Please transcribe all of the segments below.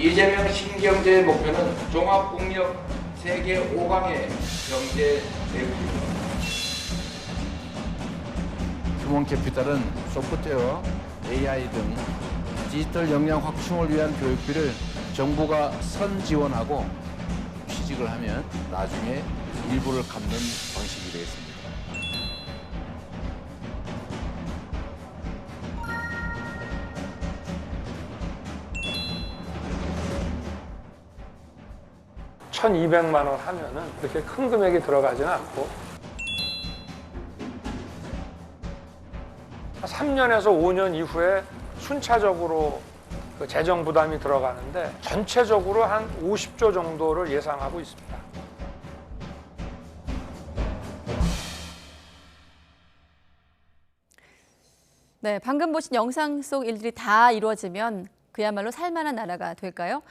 이재명 신경제 목표는 종합국력 세계 5강의 경제 대국입니다. 휴먼 캐피탈은 소프트웨어, AI 등 디지털 역량 확충을 위한 교육비를 정부가 선 지원하고 취직을 하면 나중에 일부를 갚는 방식이 되겠습니다. $1,200만 원 하면은 그렇게 큰 금액이 들어가지는 않고 3년에서 5년 이후에 순차적으로 그 재정 부담이 들어가는데 전체적으로 한 50조 정도를 예상하고 있습니다. 네, 방금 보신 영상 속 일들이 다 이루어지면 그야말로 살만한 나라가 될까요?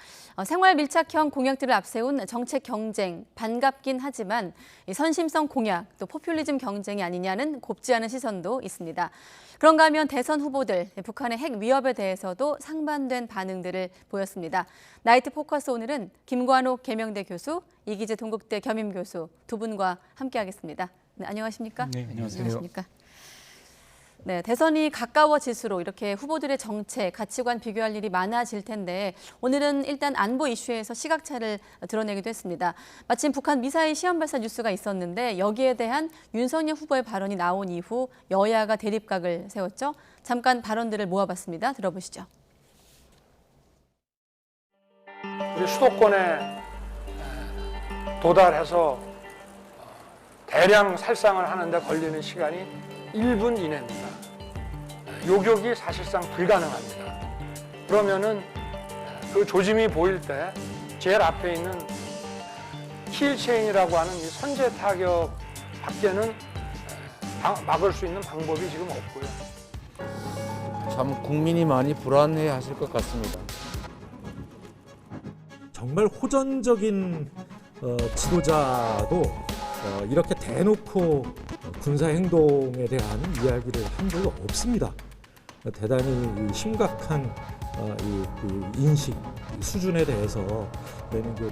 생활 밀착형 공약들을 앞세운 정책 경쟁, 반갑긴 하지만 이 선심성 공약, 또 포퓰리즘 경쟁이 아니냐는 곱지 않은 시선도 있습니다. 그런가 하면 대선 후보들, 북한의 핵 위협에 대해서도 상반된 반응들을 보였습니다. 나이트 포커스 오늘은 김관옥 계명대 교수, 이기재 동국대 겸임 교수 두 분과 함께하겠습니다. 네, 안녕하십니까? 네, 안녕하세요. 안녕하십니까? 네, 대선이 가까워질수록 이렇게 후보들의 정책, 가치관 비교할 일이 많아질 텐데 오늘은 일단 안보 이슈에서 시각차를 드러내기도 했습니다. 마침 북한 미사일 시험 발사 뉴스가 있었는데 여기에 대한 윤석열 후보의 발언이 나온 이후 여야가 대립각을 세웠죠. 잠깐 발언들을 모아봤습니다. 들어보시죠. 우리 수도권에 도달해서 대량 살상을 하는데 걸리는 시간이 1분 이내입니다. 요격이 사실상 불가능합니다. 그러면은 그 조짐이 보일 때 제일 앞에 있는 킬체인이라고 하는 이 선제 타격 밖에는 막을 수 있는 방법이 지금 없고요. 참 국민이 많이 불안해하실 것 같습니다. 정말 호전적인 지도자도 이렇게 대놓고 군사 행동에 대한 이야기를 한 적이 없습니다. 대단히 심각한 이 인식 수준에 대해서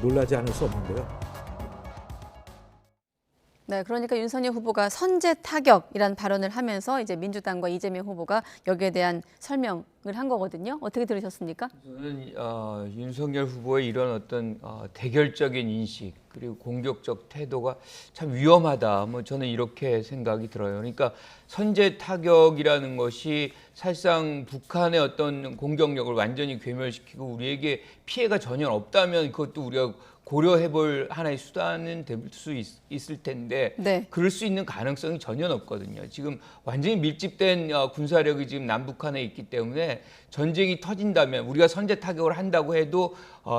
놀라지 않을 수 없는데요. 네, 그러니까 윤석열 후보가 선제 타격이라는 발언을 하면서 이제 민주당과 이재명 후보가 여기에 대한 설명을 한 거거든요. 어떻게 들으셨습니까? 저는 윤석열 후보의 이런 어떤 대결적인 인식 그리고 공격적 태도가 참 위험하다. 뭐 저는 이렇게 생각이 들어요. 그러니까 선제 타격이라는 것이 사실상 북한의 어떤 공격력을 완전히 괴멸시키고 우리에게 피해가 전혀 없다면 그것도 우리가 고려해볼 하나의 수단은 될 수 있을 텐데 네. 그럴 수 있는 가능성이 전혀 없거든요. 지금 완전히 밀집된 군사력이 지금 남북한에 있기 때문에 전쟁이 터진다면 우리가 선제 타격을 한다고 해도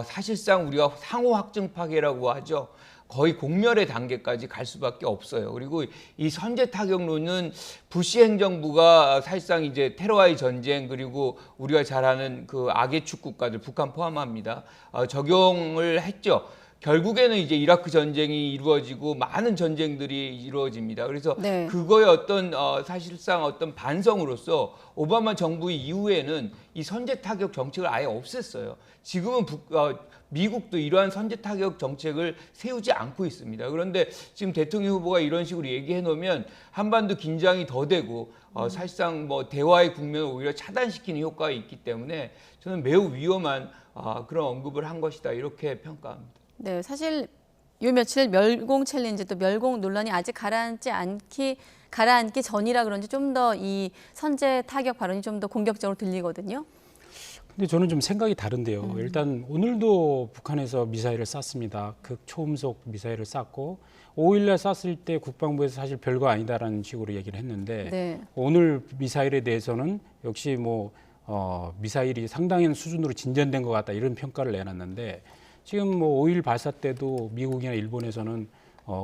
사실상 우리가 상호 확증 파괴라고 하죠. 거의 공멸의 단계까지 갈 수밖에 없어요. 그리고 이 선제 타격론은 부시 행정부가 사실상 이제 테러와의 전쟁 그리고 우리가 잘 아는 그 악의 축 국가들 북한 포함합니다. 적용을 했죠. 결국에는 이제 이라크 전쟁이 이루어지고 많은 전쟁들이 이루어집니다. 그래서 네. 그거의 어떤 사실상 어떤 반성으로서 오바마 정부 이후에는 이 선제 타격 정책을 아예 없앴어요. 지금은 미국도 이러한 선제 타격 정책을 세우지 않고 있습니다. 그런데 지금 대통령 후보가 이런 식으로 얘기해 놓으면 한반도 긴장이 더 되고 사실상 뭐 대화의 국면을 오히려 차단시키는 효과가 있기 때문에 저는 매우 위험한 그런 언급을 한 것이다 이렇게 평가합니다. 네, 사실 요 며칠 멸공 챌린지 또 멸공 논란이 아직 가라앉기 전이라 그런지 좀 더 이 선제 타격 발언이 좀 더 공격적으로 들리거든요. 근데 저는 좀 생각이 다른데요. 일단 오늘도 북한에서 미사일을 쐈습니다. 극초음속 미사일을 쐈고 5일날 쐈을 때 국방부에서 사실 별거 아니다라는 식으로 얘기를 했는데 네. 오늘 미사일에 대해서는 역시 미사일이 상당한 수준으로 진전된 것 같다 이런 평가를 내놨는데 지금 5일 발사 때도 미국이나 일본에서는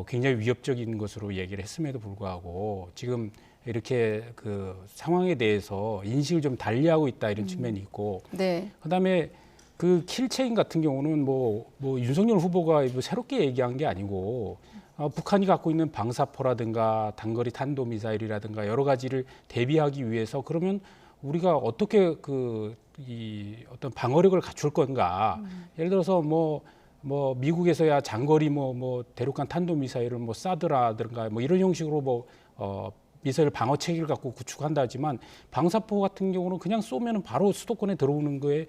굉장히 위협적인 것으로 얘기를 했음에도 불구하고 지금 이렇게 그 상황에 대해서 인식을 좀 달리하고 있다 이런 측면이 있고 네. 그다음에 그 킬체인 같은 경우는 윤석열 후보가 새롭게 얘기한 게 아니고 북한이 갖고 있는 방사포라든가 단거리 탄도미사일이라든가 여러 가지를 대비하기 위해서 그러면 우리가 어떻게 이 어떤 방어력을 갖출 건가? 예를 들어서 뭐 미국에서야 장거리 뭐 대륙간 탄도 미사일을 뭐 사드라든가 뭐 이런 형식으로 미사일 방어 체계를 갖고 구축한다 하지만 방사포 같은 경우는 그냥 쏘면은 바로 수도권에 들어오는 거에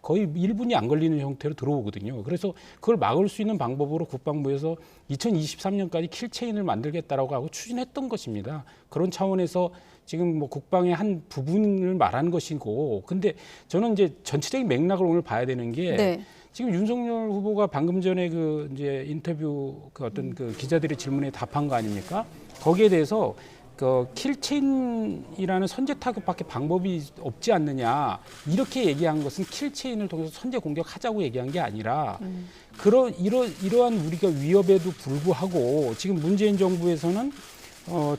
거의 1분이 안 걸리는 형태로 들어오거든요. 그래서 그걸 막을 수 있는 방법으로 국방부에서 2023년까지 킬체인을 만들겠다라고 하고 추진했던 것입니다. 그런 차원에서 지금 뭐 국방의 한 부분을 말한 것이고, 근데 저는 이제 전체적인 맥락을 오늘 봐야 되는 게 네. 지금 윤석열 후보가 방금 전에 이제 인터뷰 어떤 기자들의 질문에 답한 거 아닙니까? 거기에 대해서 킬체인이라는 선제 타격밖에 방법이 없지 않느냐 이렇게 얘기한 것은 킬체인을 통해서 선제 공격하자고 얘기한 게 아니라 이러한 우리가 위협에도 불구하고 지금 문재인 정부에서는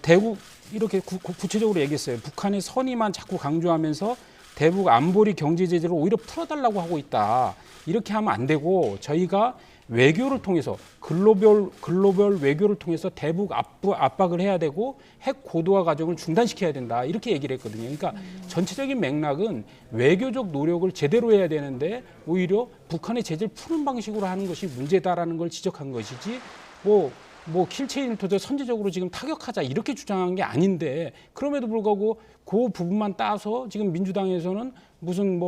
대북 이렇게 구체적으로 얘기했어요. 북한의 선의만 자꾸 강조하면서 대북 안보리 경제 제재를 오히려 풀어달라고 하고 있다. 이렇게 하면 안 되고 저희가 외교를 통해서 글로벌 외교를 통해서 대북 압박을 해야 되고 핵 고도화 과정을 중단시켜야 된다. 이렇게 얘기를 했거든요. 그러니까 전체적인 맥락은 외교적 노력을 제대로 해야 되는데 오히려 북한의 제재를 푸는 방식으로 하는 것이 문제다라는 걸 지적한 것이지 킬체인을 통해서 선제적으로 지금 타격하자 이렇게 주장한 게 아닌데 그럼에도 불구하고 그 부분만 따서 지금 민주당에서는 무슨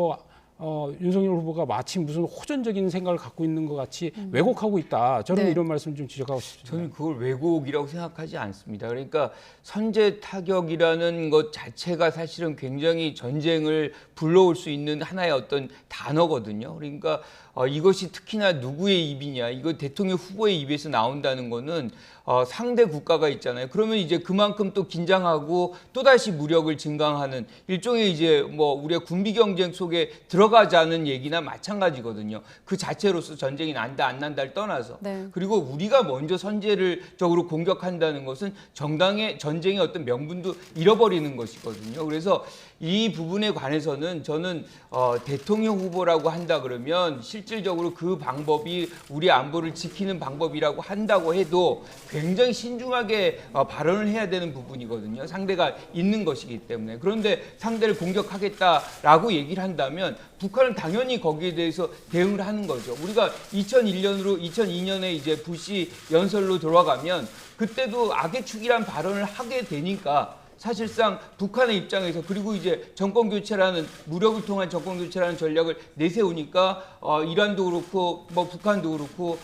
윤석열 후보가 마치 무슨 호전적인 생각을 갖고 있는 것 같이 왜곡하고 있다. 저는 네. 이런 말씀 좀 지적하고 싶습니다. 저는 그걸 왜곡이라고 생각하지 않습니다. 그러니까 선제 타격이라는 것 자체가 사실은 굉장히 전쟁을 불러올 수 있는 하나의 어떤 단어거든요. 그러니까 이것이 특히나 누구의 입이냐, 이거 대통령 후보의 입에서 나온다는 거는 상대 국가가 있잖아요. 그러면 이제 그만큼 또 긴장하고 또다시 무력을 증강하는 일종의 이제 우리가 군비 경쟁 속에 들어가자는 얘기나 마찬가지거든요. 그 자체로서 전쟁이 난다 안 난다를 떠나서. 네. 그리고 우리가 먼저 선제적으로 공격한다는 것은 전쟁의 어떤 명분도 잃어버리는 것이거든요. 그래서 이 부분에 관해서는 저는 대통령 후보라고 한다 그러면 실질적으로 그 방법이 우리 안보를 지키는 방법이라고 한다고 해도 굉장히 신중하게 발언을 해야 되는 부분이거든요. 상대가 있는 것이기 때문에. 그런데 상대를 공격하겠다라고 얘기를 한다면 북한은 당연히 거기에 대해서 대응을 하는 거죠. 우리가 2002년에 이제 부시 연설로 돌아가면 그때도 악의 축이란 발언을 하게 되니까 사실상 북한의 입장에서 그리고 이제 정권 교체라는 무력을 통한 정권 교체라는 전략을 내세우니까 이란도 그렇고 북한도 그렇고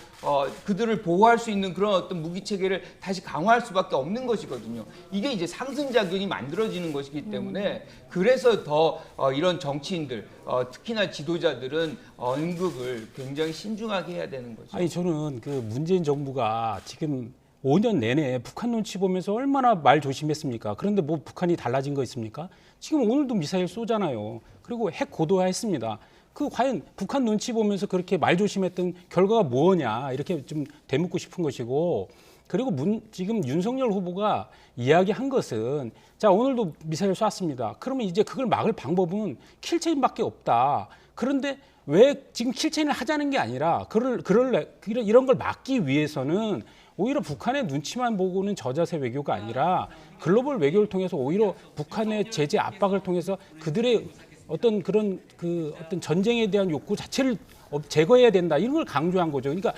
그들을 보호할 수 있는 그런 어떤 무기 체계를 다시 강화할 수밖에 없는 것이거든요. 이게 이제 상승작용이 만들어지는 것이기 때문에 그래서 더 이런 정치인들 특히나 지도자들은 언급을 굉장히 신중하게 해야 되는 거죠. 아니 저는 문재인 정부가 지금 5년 내내 북한 눈치 보면서 얼마나 말 조심했습니까? 그런데 북한이 달라진 거 있습니까? 지금 오늘도 미사일 쏘잖아요. 그리고 핵 고도화했습니다. 과연 북한 눈치 보면서 그렇게 말 조심했던 결과가 뭐냐 이렇게 좀 되묻고 싶은 것이고 그리고 지금 윤석열 후보가 이야기한 것은 자 오늘도 미사일 쐈습니다. 그러면 이제 그걸 막을 방법은 킬체인밖에 없다. 그런데 왜 지금 킬체인을 하자는 게 아니라 이런 걸 막기 위해서는 오히려 북한의 눈치만 보고는 저자세 외교가 아니라 글로벌 외교를 통해서 오히려 북한의 제재 압박을 통해서 그들의 어떤 그런 어떤 전쟁에 대한 욕구 자체를 제거해야 된다 이런 걸 강조한 거죠. 그러니까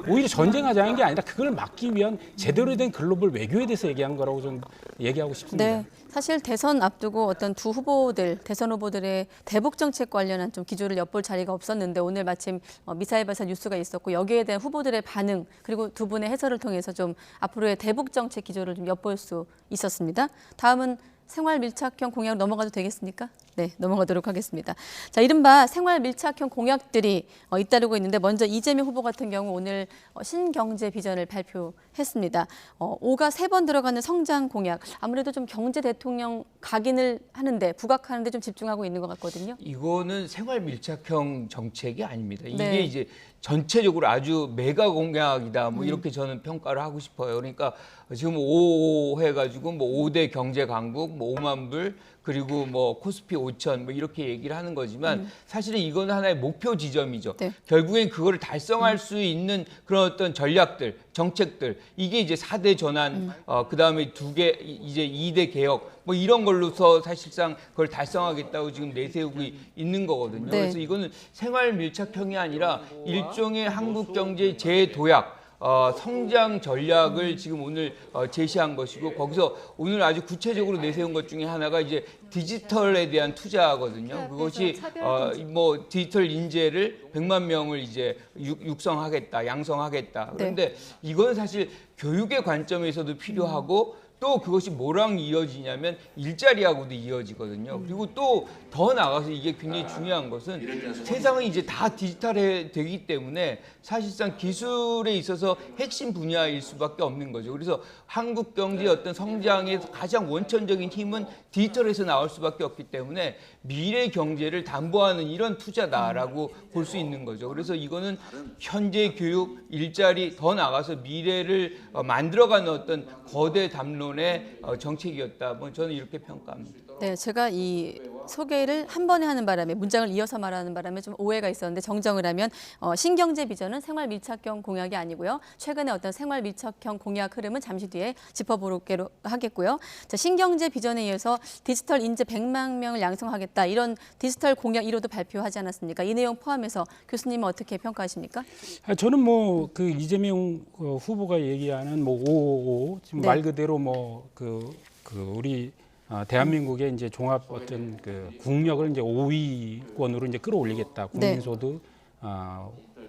오히려 전쟁하자는 게 아니라 그걸 막기 위한 제대로 된 글로벌 외교에 대해서 얘기한 거라고 저는 얘기하고 싶습니다. 네, 사실 대선 앞두고 어떤 두 후보들, 대선 후보들의 대북 정책 관련한 좀 기조를 엿볼 자리가 없었는데 오늘 마침 미사일 발사 뉴스가 있었고 여기에 대한 후보들의 반응 그리고 두 분의 해설을 통해서 좀 앞으로의 대북 정책 기조를 좀 엿볼 수 있었습니다. 다음은 생활 밀착형 공약 넘어가도 되겠습니까? 네, 넘어가도록 하겠습니다. 자, 이른바 생활 밀착형 공약들이 잇따르고 있는데 먼저 이재명 후보 같은 경우 오늘 신경제 비전을 발표했습니다. 5가 3번 들어가는 성장 공약. 아무래도 좀 경제 대통령 각인을 하는데 부각하는데 좀 집중하고 있는 것 같거든요. 이거는 생활 밀착형 정책이 아닙니다. 이게 네. 이제 전체적으로 아주 메가 공약이다. 이렇게 저는 평가를 하고 싶어요. 그러니까 지금 5 해가지고 5대 경제 강국, 5만 불 그리고 코스피 5천 이렇게 얘기를 하는 거지만 사실은 이건 하나의 목표 지점이죠. 네. 결국엔 그거를 달성할 수 있는 그런 어떤 전략들, 정책들 이게 이제 4대 전환 그다음에 2개 이제 2대 개혁 뭐 이런 걸로서 사실상 그걸 달성하겠다고 지금 내세우고 있는 거거든요. 네. 그래서 이거는 생활 밀착형이 아니라 일종의 한국 경제 재도약 성장 전략을 지금 오늘 제시한 것이고 거기서 오늘 아주 구체적으로 내세운 것 중에 하나가 이제 디지털에 대한 투자거든요. 그것이 뭐 디지털 인재를 100만 명을 이제 육성하겠다, 양성하겠다. 그런데 이건 사실 교육의 관점에서도 필요하고 또 그것이 뭐랑 이어지냐면 일자리하고도 이어지거든요. 그리고 또 더 나가서 이게 굉장히 중요한 것은 세상은 이제 다 디지털화 되기 때문에 사실상 기술에 있어서 핵심 분야일 수밖에 없는 거죠. 그래서 한국 경제의 어떤 성장의 가장 원천적인 힘은 디지털에서 나올 수밖에 없기 때문에 미래 경제를 담보하는 이런 투자다라고 볼 수 있는 거죠. 그래서 이거는 현재 교육, 일자리 더 나가서 미래를 만들어가는 어떤 거대 담론의 정책이었다. 뭐 저는 이렇게 평가합니다. 네, 제가 이 소개를 한 번에 하는 바람에 문장을 이어서 말하는 바람에 좀 오해가 있었는데 정정을 하면 신경제 비전은 생활 밀착형 공약이 아니고요. 최근에 어떤 생활 밀착형 공약 흐름은 잠시 뒤에 짚어보기로 하겠고요. 자, 신경제 비전에 이어서 디지털 인재 100만 명을 양성하겠다 이런 디지털 공약 1호도 발표하지 않았습니까? 이 내용 포함해서 교수님은 어떻게 평가하십니까? 저는 뭐 그 이재명 후보가 얘기하는 뭐 555 지금 말 그대로 뭐 그 우리 대한민국의 이제 종합 어떤 그 국력을 이제 5위권으로 이제 끌어올리겠다. 국민소득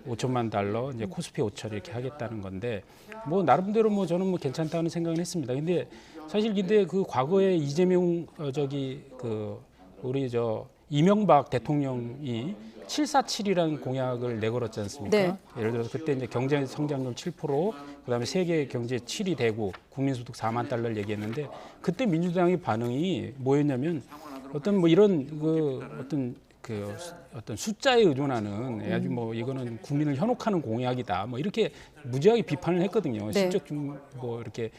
5천만 달러, 이제 코스피 5천 이렇게 하겠다는 건데 뭐 나름대로 뭐 저는 뭐 괜찮다는 생각은 했습니다. 근데 사실 근데 그 과거에 이재명 그 우리 이명박 대통령이 747이라는 공약을 내걸었지 않습니까? 네. 예를 들어서 그때 이제 경제 성장률 7%, 그다음에 세계 경제 7위 되고 국민소득 4만 달러를 얘기했는데 그때 민주당의 반응이 뭐였냐면 어떤 뭐 이런 어떤 숫자에 의존하는 아주 뭐 이거는 국민을 현혹하는 공약이다. 뭐 이렇게 무지하게 비판을 했거든요. 실적 좀 뭐 이렇게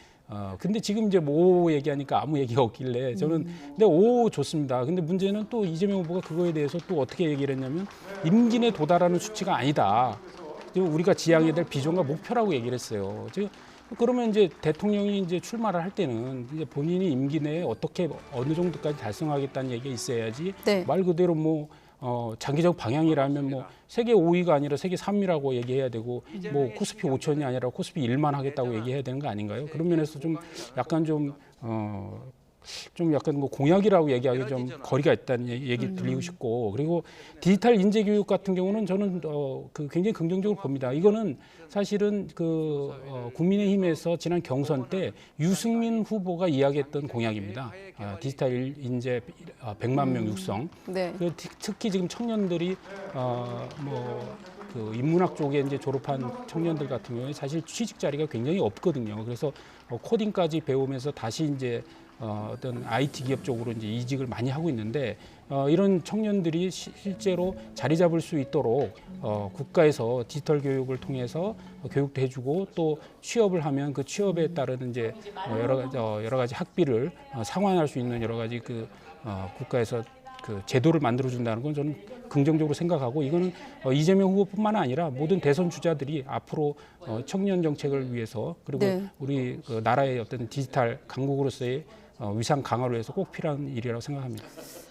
근데 지금 이제 뭐 얘기하니까 아무 얘기가 없길래 저는 근데 좋습니다. 근데 문제는 또 이재명 후보가 그거에 대해서 또 어떻게 얘기를 했냐면 임기 내 도달하는 수치가 아니다. 우리가 지향해야 될 비전과 목표라고 얘기를 했어요. 그러면 이제 대통령이 이제 출마를 할 때는 이제 본인이 임기 내에 어떻게 어느 정도까지 달성하겠다는 얘기가 있어야지 말 그대로 뭐 장기적 방향이라면 뭐 세계 5위가 아니라 세계 3위라고 얘기해야 되고 뭐 코스피 5천이 아니라 코스피 1만 하겠다고 얘기해야 되는 거 아닌가요? 그런 면에서 좀 약간 좀 약간 뭐 공약이라고 얘기하기 좀 거리가 있다는 얘기 드리고 싶고 그리고 디지털 인재 교육 같은 경우는 저는 굉장히 긍정적으로 봅니다. 이거는 사실은 국민의힘에서 지난 경선 때 유승민 후보가 이야기했던 공약입니다. 디지털 인재 100만 명 육성. 특히 지금 청년들이 그 인문학 쪽에 이제 졸업한 청년들 같은 경우에 사실 취직 자리가 굉장히 없거든요. 그래서 코딩까지 배우면서 다시 이제 어떤 IT 기업 쪽으로 이제 이직을 많이 하고 있는데 이런 청년들이 실제로 자리 잡을 수 있도록 국가에서 디지털 교육을 통해서 교육도 해주고 또 취업을 하면 그 취업에 따른 이제 여러 가지 학비를 상환할 수 있는 여러 가지 국가에서 그 제도를 만들어 준다는 건 저는 긍정적으로 생각하고 이거는 이재명 후보뿐만 아니라 모든 대선 주자들이 앞으로 청년 정책을 위해서 그리고 우리 나라의 어떤 디지털 강국으로서의 위상 강화를 위해서 꼭 필요한 일이라고 생각합니다.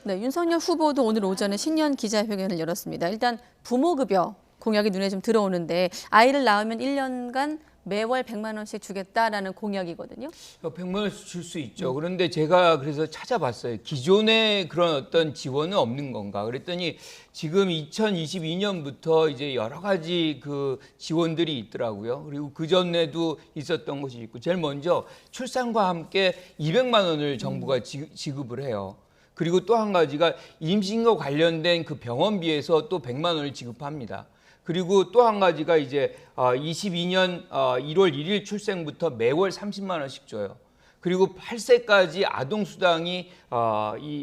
네, 윤석열 후보도 오늘 오전에 신년 기자회견을 열었습니다. 일단 부모급여 공약이 눈에 좀 들어오는데 아이를 낳으면 1년간 매월 100만 원씩 주겠다라는 공약이거든요. 100만 원씩 줄 수 있죠. 그런데 제가 그래서 찾아봤어요. 기존에 그런 어떤 지원은 없는 건가? 그랬더니 지금 2022년부터 이제 여러 가지 그 지원들이 있더라고요. 그리고 그 전에도 있었던 것이 있고 제일 먼저 출산과 함께 200만 원을 정부가 지급을 해요. 그리고 또 한 가지가 임신과 관련된 그 병원비에서 또 100만 원을 지급합니다. 그리고 또 한 가지가 이제 22년 1월 1일 출생부터 매월 30만 원씩 줘요. 그리고 8세까지 아동수당이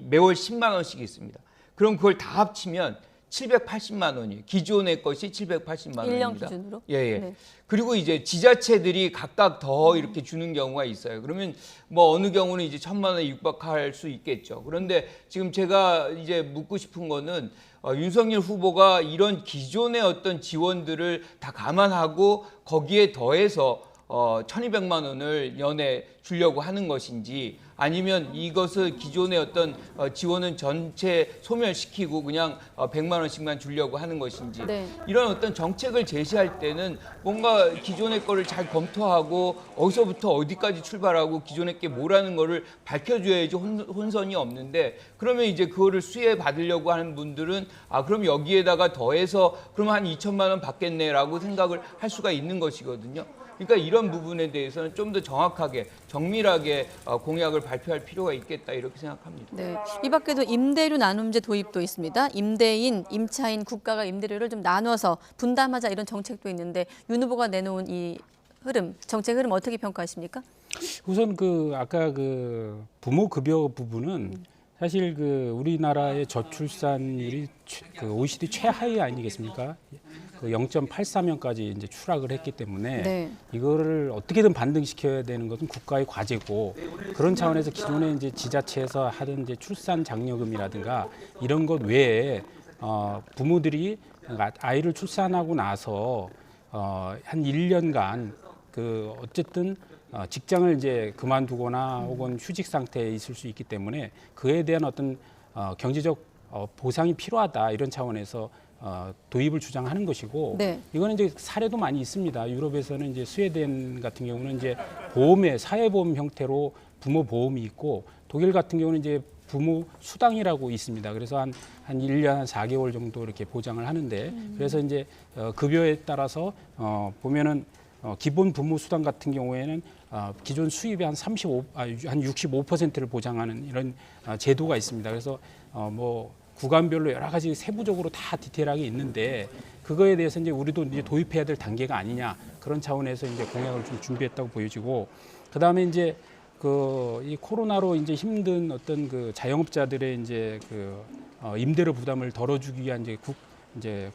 매월 10만 원씩 있습니다. 그럼 그걸 다 합치면 780만 원이에요. 기존의 것이 780만 원입니다. 1년 기준으로? 예. 네. 그리고 이제 지자체들이 각각 더 이렇게 주는 경우가 있어요. 그러면 뭐 어느 경우는 이제 1,000만 원에 육박할 수 있겠죠. 그런데 지금 제가 이제 묻고 싶은 거는 윤석열 후보가 이런 기존의 어떤 지원들을 다 감안하고 거기에 더해서 1,200만 원을 연에 주려고 하는 것인지 아니면 이것을 기존의 어떤 지원은 전체 소멸시키고 그냥 100만 원씩만 주려고 하는 것인지 네. 이런 어떤 정책을 제시할 때는 뭔가 기존의 거를 잘 검토하고 어디서부터 어디까지 출발하고 기존의 게 뭐라는 거를 밝혀줘야지 혼선이 없는데 그러면 이제 그거를 수혜 받으려고 하는 분들은 그럼 여기에다가 더해서 그러면 한 2천만 원 받겠네라고 생각을 할 수가 있는 것이거든요. 그러니까 이런 부분에 대해서는 좀 더 정확하게 정밀하게 공약을 발표할 필요가 있겠다 이렇게 생각합니다. 네. 이 밖에도 임대료 나눔제 도입도 있습니다. 임대인, 임차인, 국가가 임대료를 좀 나눠서 분담하자 이런 정책도 있는데 윤 후보가 내놓은 이 흐름, 정책 흐름 어떻게 평가하십니까? 우선 아까 부모 급여 부분은 사실 우리나라의 저출산율이 OECD 최하위 아니겠습니까? 0.83명까지 이제 추락을 했기 때문에 네. 이거를 어떻게든 반등시켜야 되는 것은 국가의 과제고 그런 차원에서 기존에 이제 지자체에서 하던 이제 출산 장려금이라든가 이런 것 외에 부모들이 아이를 출산하고 나서 한 1년간 어쨌든 직장을 이제 그만두거나 혹은 휴직 상태에 있을 수 있기 때문에 그에 대한 어떤 경제적 보상이 필요하다 이런 차원에서 도입을 주장하는 것이고 네. 이거는 이제 사례도 많이 있습니다. 유럽에서는 이제 스웨덴 같은 경우는 이제 보험의 사회보험 형태로 부모 보험이 있고 독일 같은 경우는 이제 부모 수당이라고 있습니다. 그래서 한 1년 한 4개월 정도 이렇게 보장을 하는데 그래서 이제 급여에 따라서 보면은 기본 부모 수당 같은 경우에는 기존 수입의 한 65%를 보장하는 이런 제도가 있습니다. 그래서 구간별로 여러 가지 세부적으로 다 디테일하게 있는데 그거에 대해서 이제 우리도 이제 도입해야 될 단계가 아니냐 그런 차원에서 이제 공약을 좀 준비했다고 보여지고 그다음에 이제 이 코로나로 이제 힘든 어떤 자영업자들의 이제 임대료 부담을 덜어주기 위한 이제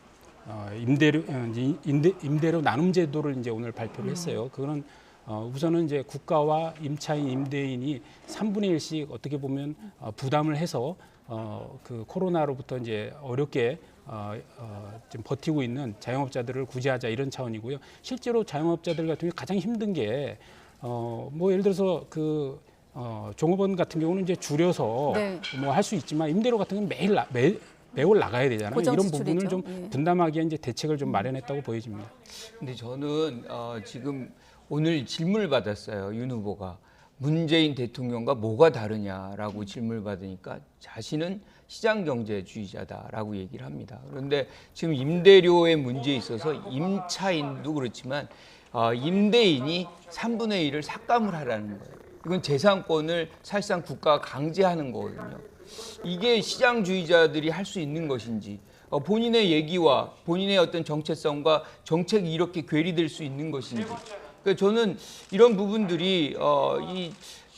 임대료 나눔 제도를 이제 오늘 발표를 했어요. 그거는 우선은 이제 국가와 임차인, 임대인이 3분의 1씩 어떻게 보면 부담을 해서 코로나로부터 이제 어렵게 좀 버티고 있는 자영업자들을 구제하자 이런 차원이고요. 실제로 자영업자들 같은 경우 가장 힘든 게 예를 들어서 종업원 같은 경우는 이제 줄여서 네. 할 수 있지만 임대료 같은 경우는 매월 나가야 되잖아요. 고정 이런 지출이죠. 부분을 좀 예. 분담하기 위한 이제 대책을 좀 마련했다고 보여집니다. 근데 저는 지금 오늘 질문을 받았어요. 윤 후보가 문재인 대통령과 뭐가 다르냐라고 질문을 받으니까 자신은 시장경제주의자다라고 얘기를 합니다. 그런데 지금 임대료의 문제에 있어서 임차인도 그렇지만 임대인이 3분의 1을 삭감을 하라는 거예요. 이건 재산권을 사실상 국가가 강제하는 거거든요. 이게 시장주의자들이 할 수 있는 것인지 본인의 얘기와 본인의 어떤 정체성과 정책이 이렇게 괴리될 수 있는 것인지 그러니까 저는 이런 부분들이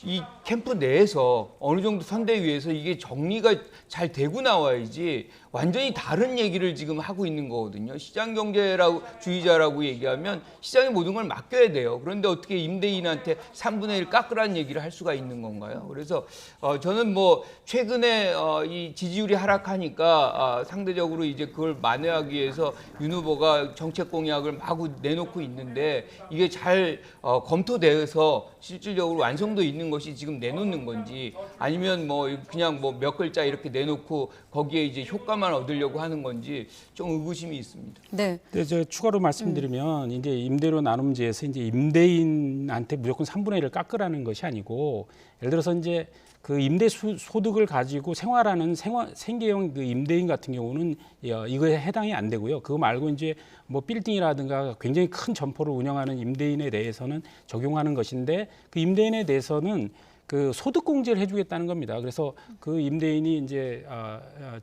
이 캠프 내에서 어느 정도 선대위에서 이게 정리가 잘 되고 나와야지 완전히 다른 얘기를 지금 하고 있는 거거든요. 시장경제주의자라고 얘기하면 시장에 모든 걸 맡겨야 돼요. 그런데 어떻게 임대인한테 3분의 1 깎으라는 얘기를 할 수가 있는 건가요? 그래서 저는 최근에 이 지지율이 하락하니까 상대적으로 이제 그걸 만회하기 위해서 윤 후보가 정책 공약을 마구 내놓고 있는데 이게 잘 검토돼서 실질적으로 완성도 있는 것이 지금 내놓는 건지 아니면 그냥 몇 글자 이렇게 내놓고 거기에 이제 효과만 얻으려고 하는 건지 좀 의구심이 있습니다. 네. 근데 저 추가로 말씀드리면 이제 임대료 나눔제에서 이제 임대인한테 무조건 3분의 1을 깎으라는 것이 아니고 예를 들어서 이제 임대 소득을 가지고 생활하는 생계형 임대인 같은 경우는 이거에 해당이 안 되고요. 그거 말고 이제 빌딩이라든가 굉장히 큰 점포를 운영하는 임대인에 대해서는 적용하는 것인데 그 임대인에 대해서는 소득공제를 해주겠다는 겁니다. 그래서 그 임대인이 이제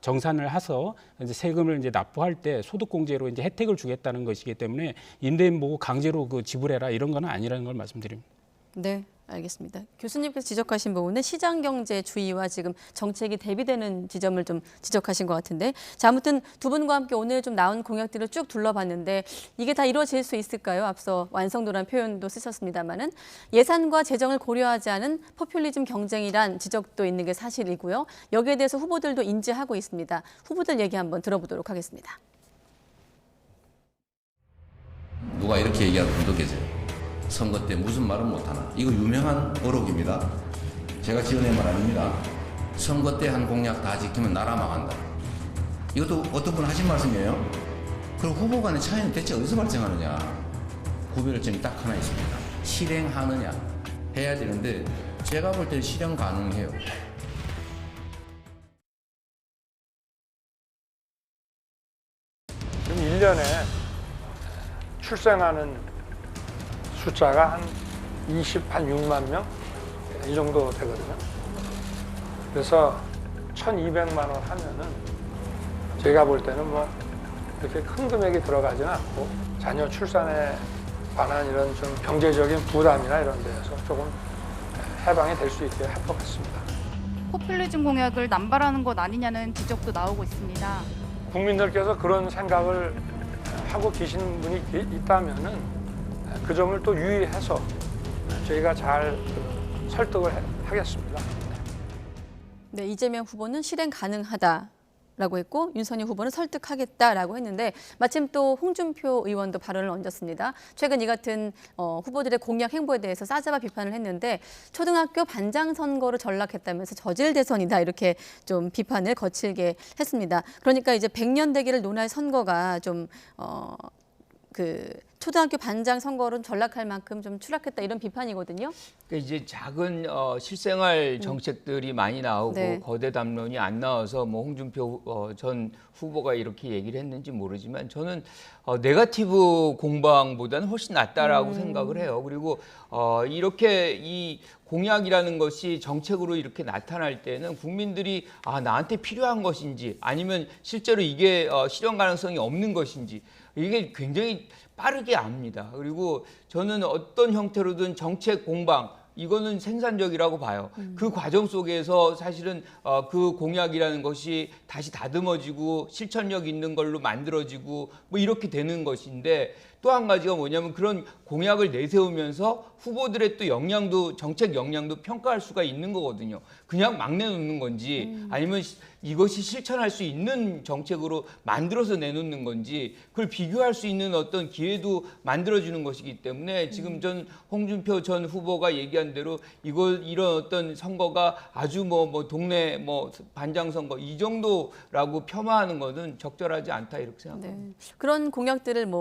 정산을 해서 이제 세금을 이제 납부할 때 소득공제로 이제 혜택을 주겠다는 것이기 때문에 임대인 보고 강제로 지불해라 이런 건 아니라는 걸 말씀드립니다. 네, 알겠습니다. 교수님께서 지적하신 부분은 시장경제주의와 지금 정책이 대비되는 지점을 좀 지적하신 것 같은데 자, 아무튼 두 분과 함께 오늘 좀 나온 공약들을 쭉 둘러봤는데 이게 다 이루어질 수 있을까요? 앞서 완성도란 표현도 쓰셨습니다마는 예산과 재정을 고려하지 않은 포퓰리즘 경쟁이란 지적도 있는 게 사실이고요. 여기에 대해서 후보들도 인지하고 있습니다. 후보들 얘기 한번 들어보도록 하겠습니다. 누가 이렇게 얘기하는 분도 계세요. 선거 때 무슨 말은 못하나. 이거 유명한 어록입니다. 제가 지어낸 말 아닙니다. 선거 때 한 공약 다 지키면 나라 망한다. 이것도 어떤 분 하신 말씀이에요. 그럼 후보 간의 차이는 대체 어디서 발생하느냐. 구별할 점이 딱 하나 있습니다. 실행하느냐. 해야 되는데 제가 볼 때는 실행 가능해요. 지금 1년에 출생하는 숫자가 한 26만 명? 이 정도 되거든요. 그래서 1,200만 원 하면은 제가 볼 때는 뭐 그렇게 큰 금액이 들어가지는 않고 자녀 출산에 관한 이런 좀 경제적인 부담이나 이런 데에서 조금 해방이 될 수 있게 할 것 같습니다. 포퓰리즘 공약을 남발하는 것 아니냐는 지적도 나오고 있습니다. 국민들께서 그런 생각을 하고 계신 분이 있다면은 그 점을 또 유의해서 저희가 잘 설득을 하겠습니다. 네, 이재명 후보는 실행 가능하다라고 했고 윤석열 후보는 설득하겠다라고 했는데 마침 또 홍준표 의원도 발언을 얹었습니다. 최근 이 같은 후보들의 공약 행보에 대해서 싸잡아 비판을 했는데 초등학교 반장 선거로 전락했다면서 저질 대선이다 이렇게 좀 비판을 거칠게 했습니다. 그러니까 이제 100년 대계를 논할 선거가 좀 초등학교 반장 선거로 전락할 만큼 좀 추락했다 이런 비판이거든요. 그러니까 이제 작은 실생활 정책들이 많이 나오고 네. 거대 담론이 안 나와서 뭐 홍준표 전 후보가 이렇게 얘기를 했는지 모르지만 저는 네거티브 공방보다는 훨씬 낫다라고 생각을 해요. 그리고 이렇게 이 공약이라는 것이 정책으로 이렇게 나타날 때는 국민들이 나한테 필요한 것인지 아니면 실제로 이게 실현 가능성이 없는 것인지 이게 굉장히 빠르게 압니다. 그리고 저는 어떤 형태로든 정책 공방 이거는 생산적이라고 봐요. 그 과정 속에서 사실은 그 공약이라는 것이 다시 다듬어지고 실천력 있는 걸로 만들어지고 뭐 이렇게 되는 것인데 또 한 가지가 뭐냐면 그런 공약을 내세우면서 후보들의 또 역량도 정책 역량도 평가할 수가 있는 거거든요. 그냥 막 내놓는 건지 아니면 이것이 실천할 수 있는 정책으로 만들어서 내놓는 건지 그걸 비교할 수 있는 어떤 기회도 만들어주는 것이기 때문에 지금 전 홍준표 전 후보가 얘기한 대로 이런 어떤 선거가 아주 뭐 동네 반장 선거 이 정도라고 폄하하는 것은 적절하지 않다 이렇게 생각합니다. 네. 그런 공약들을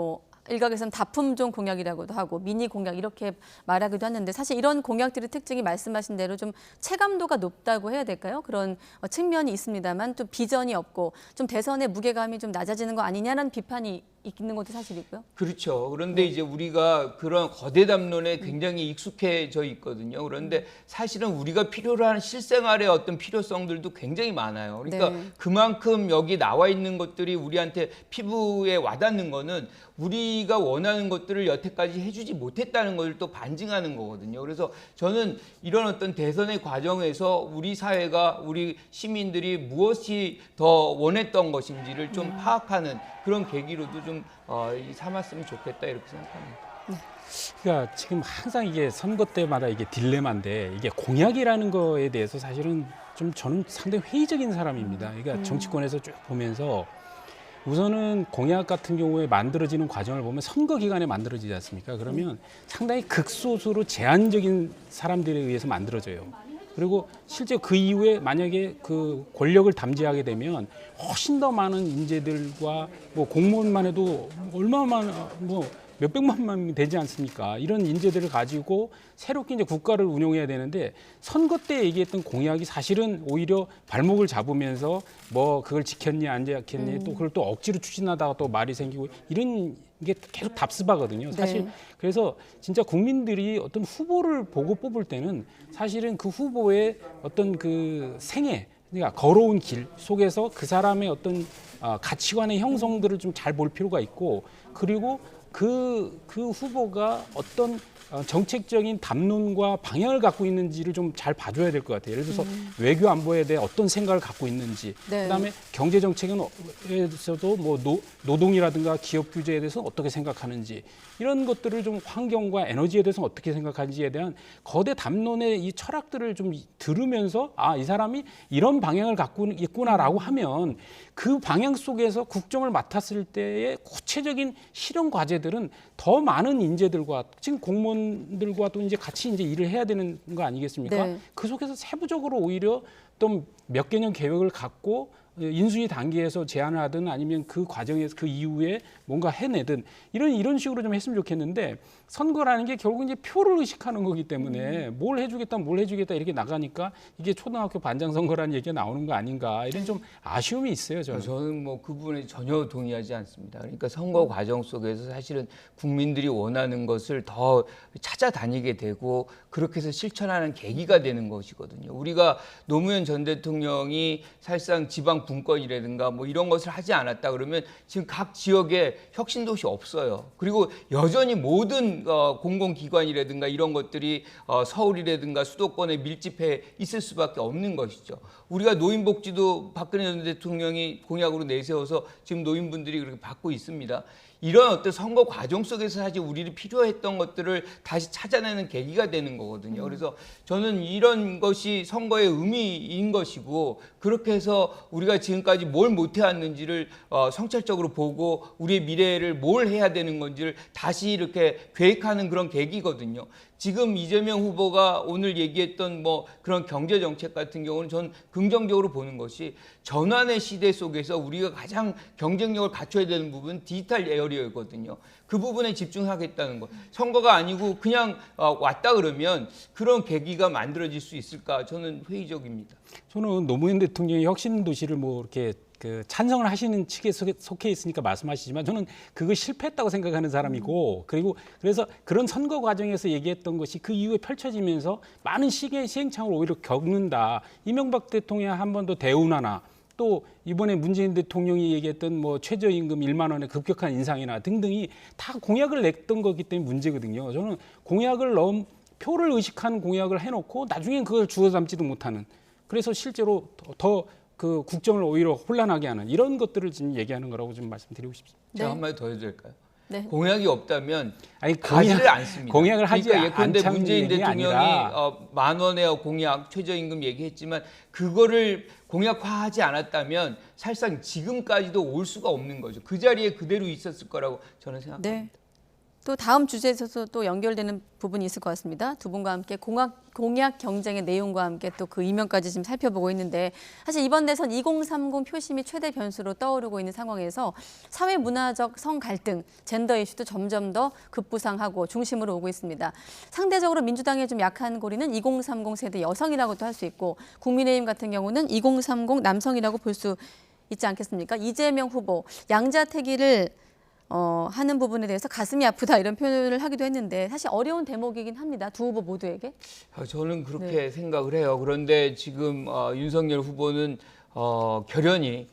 일각에서는 다품종 공약이라고도 하고 미니 공약 이렇게 말하기도 하는데 사실 이런 공약들의 특징이 말씀하신 대로 좀 체감도가 높다고 해야 될까요? 그런 측면이 있습니다만 또 비전이 없고 좀 대선의 무게감이 좀 낮아지는 거 아니냐는 비판이 있는 것도 사실이고요. 그렇죠. 그런데 이제 우리가 그런 거대 담론에 굉장히 익숙해져 있거든요. 그런데 사실은 우리가 필요로 하는 실생활의 어떤 필요성들도 굉장히 많아요. 그러니까 네. 그만큼 여기 나와 있는 것들이 우리한테 피부에 와닿는 거는 우리가 원하는 것들을 여태까지 해주지 못했다는 걸 또 반증하는 거거든요. 그래서 저는 이런 어떤 대선의 과정에서 우리 사회가 우리 시민들이 무엇이 더 원했던 것인지를 좀 파악하는 그런 계기로도 좀 삼았으면 좋겠다 이렇게 생각합니다. 그러니까 지금 항상 이게 선거 때마다 이게 딜레마인데 이게 공약이라는 거에 대해서 사실은 좀 저는 상당히 회의적인 사람입니다. 그러니까 정치권에서 쭉 보면서 우선은 공약 같은 경우에 만들어지는 과정을 보면 선거 기간에 만들어지지 않습니까? 그러면 상당히 극소수로 제한적인 사람들에 의해서 만들어져요. 그리고 실제 그 이후에 만약에 그 권력을 담지하게 되면 훨씬 더 많은 인재들과 공무원만 해도 얼마나 몇백만 명이 되지 않습니까? 이런 인재들을 가지고 새롭게 이제 국가를 운영해야 되는데 선거 때 얘기했던 공약이 사실은 오히려 발목을 잡으면서 그걸 지켰냐 안 지켰냐 또 그걸 또 억지로 추진하다가 또 말이 생기고 이런 게 계속 답습하거든요. 사실 네. 그래서 진짜 국민들이 어떤 후보를 보고 뽑을 때는 사실은 그 후보의 어떤 그 생애 그러니까 걸어온 길 속에서 그 사람의 어떤 가치관의 형성들을 좀 잘 볼 필요가 있고 그리고 그 후보가 어떤 정책적인 담론과 방향을 갖고 있는지를 좀 잘 봐줘야 될 것 같아요. 예를 들어서 외교 안보에 대해 어떤 생각을 갖고 있는지, 네. 그다음에 경제 정책에서도 노동이라든가 기업 규제에 대해서 어떻게 생각하는지 이런 것들을 좀 환경과 에너지에 대해서 어떻게 생각하는지에 대한 거대 담론의 이 철학들을 좀 들으면서 이 사람이 이런 방향을 갖고 있구나라고 하면 그 방향 속에서 국정을 맡았을 때의 구체적인 실현 과제들은 더 많은 인재들과 지금 공무원들과도 이제 같이 이제 일을 해야 되는 거 아니겠습니까? 네. 그 속에서 세부적으로 오히려 또 몇 개년 계획을 갖고 인수위 단계에서 제안을 하든 아니면 그 과정에서 그 이후에 뭔가 해내든 이런 식으로 좀 했으면 좋겠는데, 선거라는 게 결국 이제 표를 의식하는 거기 때문에 뭘 해주겠다 이렇게 나가니까 이게 초등학교 반장 선거라는 얘기가 나오는 거 아닌가, 이런 좀 아쉬움이 있어요. 저는 뭐 그 부분에 전혀 동의하지 않습니다. 그러니까 선거 과정 속에서 사실은 국민들이 원하는 것을 더 찾아다니게 되고 그렇게 해서 실천하는 계기가 되는 것이거든요. 우리가 노무현 전 대통령이 사실상 지방 분권이라든가 뭐 이런 것을 하지 않았다 그러면 지금 각 지역에 혁신도시 없어요. 그리고 여전히 모든 공공기관이라든가 이런 것들이 서울이라든가 수도권에 밀집해 있을 수밖에 없는 것이죠. 우리가 노인복지도 박근혜 전 대통령이 공약으로 내세워서 지금 노인분들이 그렇게 받고 있습니다. 이런 어떤 선거 과정 속에서 사실 우리를 필요했던 것들을 다시 찾아내는 계기가 되는 거거든요. 그래서 저는 이런 것이 선거의 의미인 것이고, 그렇게 해서 우리가 지금까지 뭘 못해왔는지를 성찰적으로 보고 우리의 미래를 뭘 해야 되는 건지를 다시 이렇게 계획하는 그런 계기거든요. 지금 이재명 후보가 오늘 얘기했던 뭐 그런 경제 정책 같은 경우는 전 긍정적으로 보는 것이, 전환의 시대 속에서 우리가 가장 경쟁력을 갖춰야 되는 부분은 디지털 에어리어거든요. 그 부분에 집중하겠다는 것. 선거가 아니고 그냥 왔다 그러면 그런 계기가 만들어질 수 있을까? 저는 회의적입니다. 저는 노무현 대통령이 혁신 도시를 뭐 이렇게 찬성을 하시는 측에 속해 있으니까 말씀하시지만, 저는 그거 실패했다고 생각하는 사람이고, 그리고 그래서 그런 선거 과정에서 얘기했던 것이 그 이후에 펼쳐지면서 많은 시행착오를 오히려 겪는다. 이명박 대통령 한 번 더 대운하나, 또 이번에 문재인 대통령이 얘기했던 뭐 최저임금 1만 원의 급격한 인상이나 등등이 다 공약을 냈던 거기 때문에 문제거든요. 저는 공약을 표를 의식한 공약을 해놓고 나중엔 그걸 주워 담지도 못하는, 그래서 실제로 더 그 국정을 오히려 혼란하게 하는 이런 것들을 지금 얘기하는 거라고 좀 말씀드리고 싶습니다. 제가 한마디 더 해도 될까요? 네. 공약이 없다면 가지를 않습니다. 공약을 하지 예컨대 않자는 문재인 얘기 대통령이 아니라, 10,000원의 공약, 최저임금 얘기했지만 그거를 공약화하지 않았다면 사실상 지금까지도 올 수가 없는 거죠. 그 자리에 그대로 있었을 거라고 저는 생각합니다. 네. 또 다음 주제에서 또 연결되는 부분이 있을 것 같습니다. 두 분과 함께 공약 경쟁의 내용과 함께 또 그 이면까지 지금 살펴보고 있는데, 사실 이번 대선 2030 표심이 최대 변수로 떠오르고 있는 상황에서 사회 문화적 성 갈등, 젠더 이슈도 점점 더 급부상하고 중심으로 오고 있습니다. 상대적으로 민주당의 좀 약한 고리는 2030 세대 여성이라고도 할 수 있고, 국민의힘 같은 경우는 2030 남성이라고 볼 수 있지 않겠습니까? 이재명 후보 양자택일을 하는 부분에 대해서 가슴이 아프다 이런 표현을 하기도 했는데, 사실 어려운 대목이긴 합니다. 두 후보 모두에게. 저는 그렇게 생각을 해요. 그런데 지금 윤석열 후보는 결연히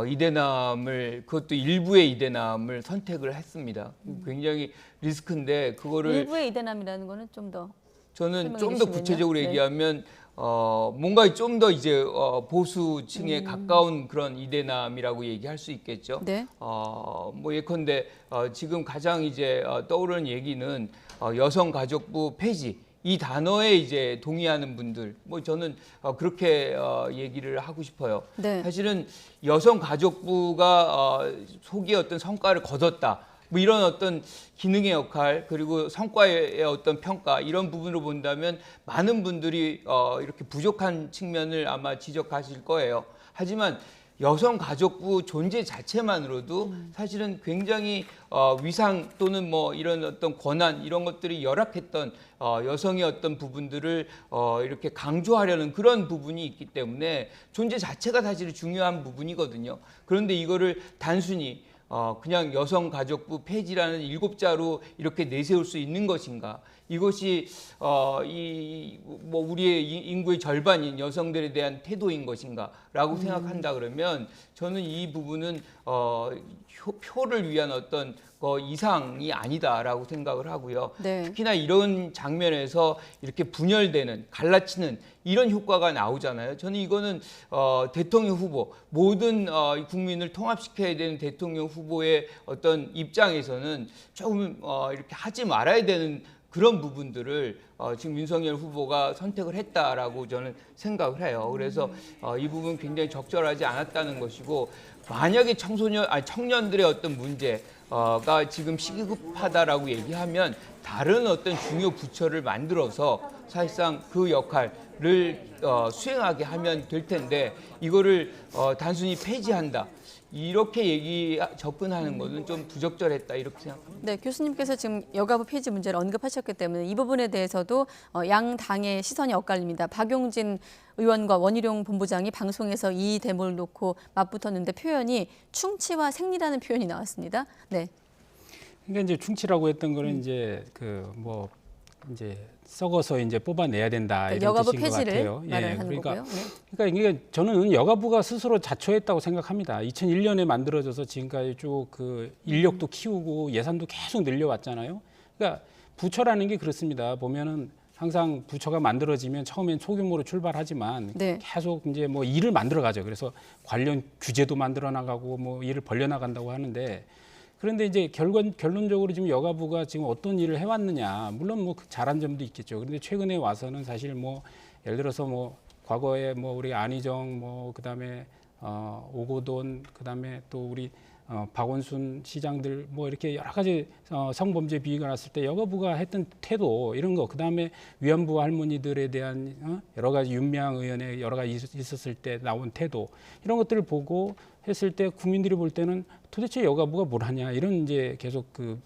이대남을, 그것도 일부의 이대남을 선택을 했습니다. 굉장히 리스크인데 그거를, 일부의 이대남이라는 거는 좀 더 저는 좀 더 구체적으로 얘기하면 뭔가 좀 더 이제 보수층에 가까운 그런 이대남이라고 얘기할 수 있겠죠. 네. 뭐 예컨대 지금 가장 이제 떠오르는 얘기는 여성가족부 폐지, 이 단어에 이제 동의하는 분들, 뭐 저는 그렇게 얘기를 하고 싶어요. 네. 사실은 여성가족부가 소기의 어떤 성과를 거뒀다, 뭐 이런 어떤 기능의 역할, 그리고 성과의 어떤 평가, 이런 부분으로 본다면 많은 분들이 이렇게 부족한 측면을 아마 지적하실 거예요. 하지만 여성가족부 존재 자체만으로도 사실은 굉장히 위상 또는 뭐 이런 어떤 권한, 이런 것들이 열악했던 여성의 어떤 부분들을 이렇게 강조하려는 그런 부분이 있기 때문에 존재 자체가 사실 중요한 부분이거든요. 그런데 이거를 단순히 그냥 여성가족부 폐지라는 7자로 이렇게 내세울 수 있는 것인가? 이것이 뭐 우리의 인구의 절반인 여성들에 대한 태도인 것인가라고 생각한다 그러면, 저는 이 부분은 표를 위한 어떤 이상이 아니다라고 생각을 하고요. 네. 특히나 이런 장면에서 이렇게 분열되는, 갈라치는 이런 효과가 나오잖아요. 저는 이거는 대통령 후보, 모든 국민을 통합시켜야 되는 대통령 후보의 어떤 입장에서는 조금 이렇게 하지 말아야 되는 그런 부분들을 지금 윤석열 후보가 선택을 했다라고 저는 생각을 해요. 그래서 이 부분 굉장히 적절하지 않았다는 것이고, 만약에 청년들의 어떤 문제가 지금 시급하다라고 얘기하면 다른 어떤 중요 부처를 만들어서 사실상 그 역할을 수행하게 하면 될 텐데, 이거를 단순히 폐지한다, 이렇게 접근하는 것은 좀 부적절했다, 이렇게 생각합니다. 네, 교수님께서 지금 여가부 폐지 문제를 언급하셨기 때문에 이 부분에 대해서도 양 당의 시선이 엇갈립니다. 박용진 의원과 원희룡 본부장이 방송에서 이 대목을 놓고 맞붙었는데 표현이 충치와 생리라는 표현이 나왔습니다. 네. 그러니까 이제 충치라고 했던 거는 이제 이제 썩어서 이제 뽑아내야 된다, 이런 여가부 뜻인 것 폐지를 같아요. 말을 하는 거고요. 네. 그러니까 이게 저는 여가부가 스스로 자초했다고 생각합니다. 2001년에 만들어져서 지금까지 쭉 그 인력도 키우고 예산도 계속 늘려왔잖아요. 그러니까 부처라는 게 그렇습니다. 보면은 항상 부처가 만들어지면 처음엔 소규모로 출발하지만 네. 계속 이제 뭐 일을 만들어 가죠. 그래서 관련 규제도 만들어 나가고 뭐 일을 벌려 나간다고 하는데, 그런데 이제 결론적으로 지금 여가부가 지금 어떤 일을 해왔느냐, 물론 뭐 잘한 점도 있겠죠. 그런데 최근에 와서는 사실 뭐 예를 들어서 뭐 과거에 뭐 우리 안희정 뭐 그다음에 오고돈, 그다음에 또 우리 박원순 시장들 뭐 이렇게 여러 가지 성범죄 비위가 났을 때 여가부가 했던 태도, 이런 거, 그다음에 위안부 할머니들에 대한 여러 가지 윤미향 의원의 여러 가지 있었을 때 나온 태도, 이런 것들을 보고 했을 때 국민들이 볼 때는 도대체 여가부가 뭘 하냐, 이런 이제 계속 그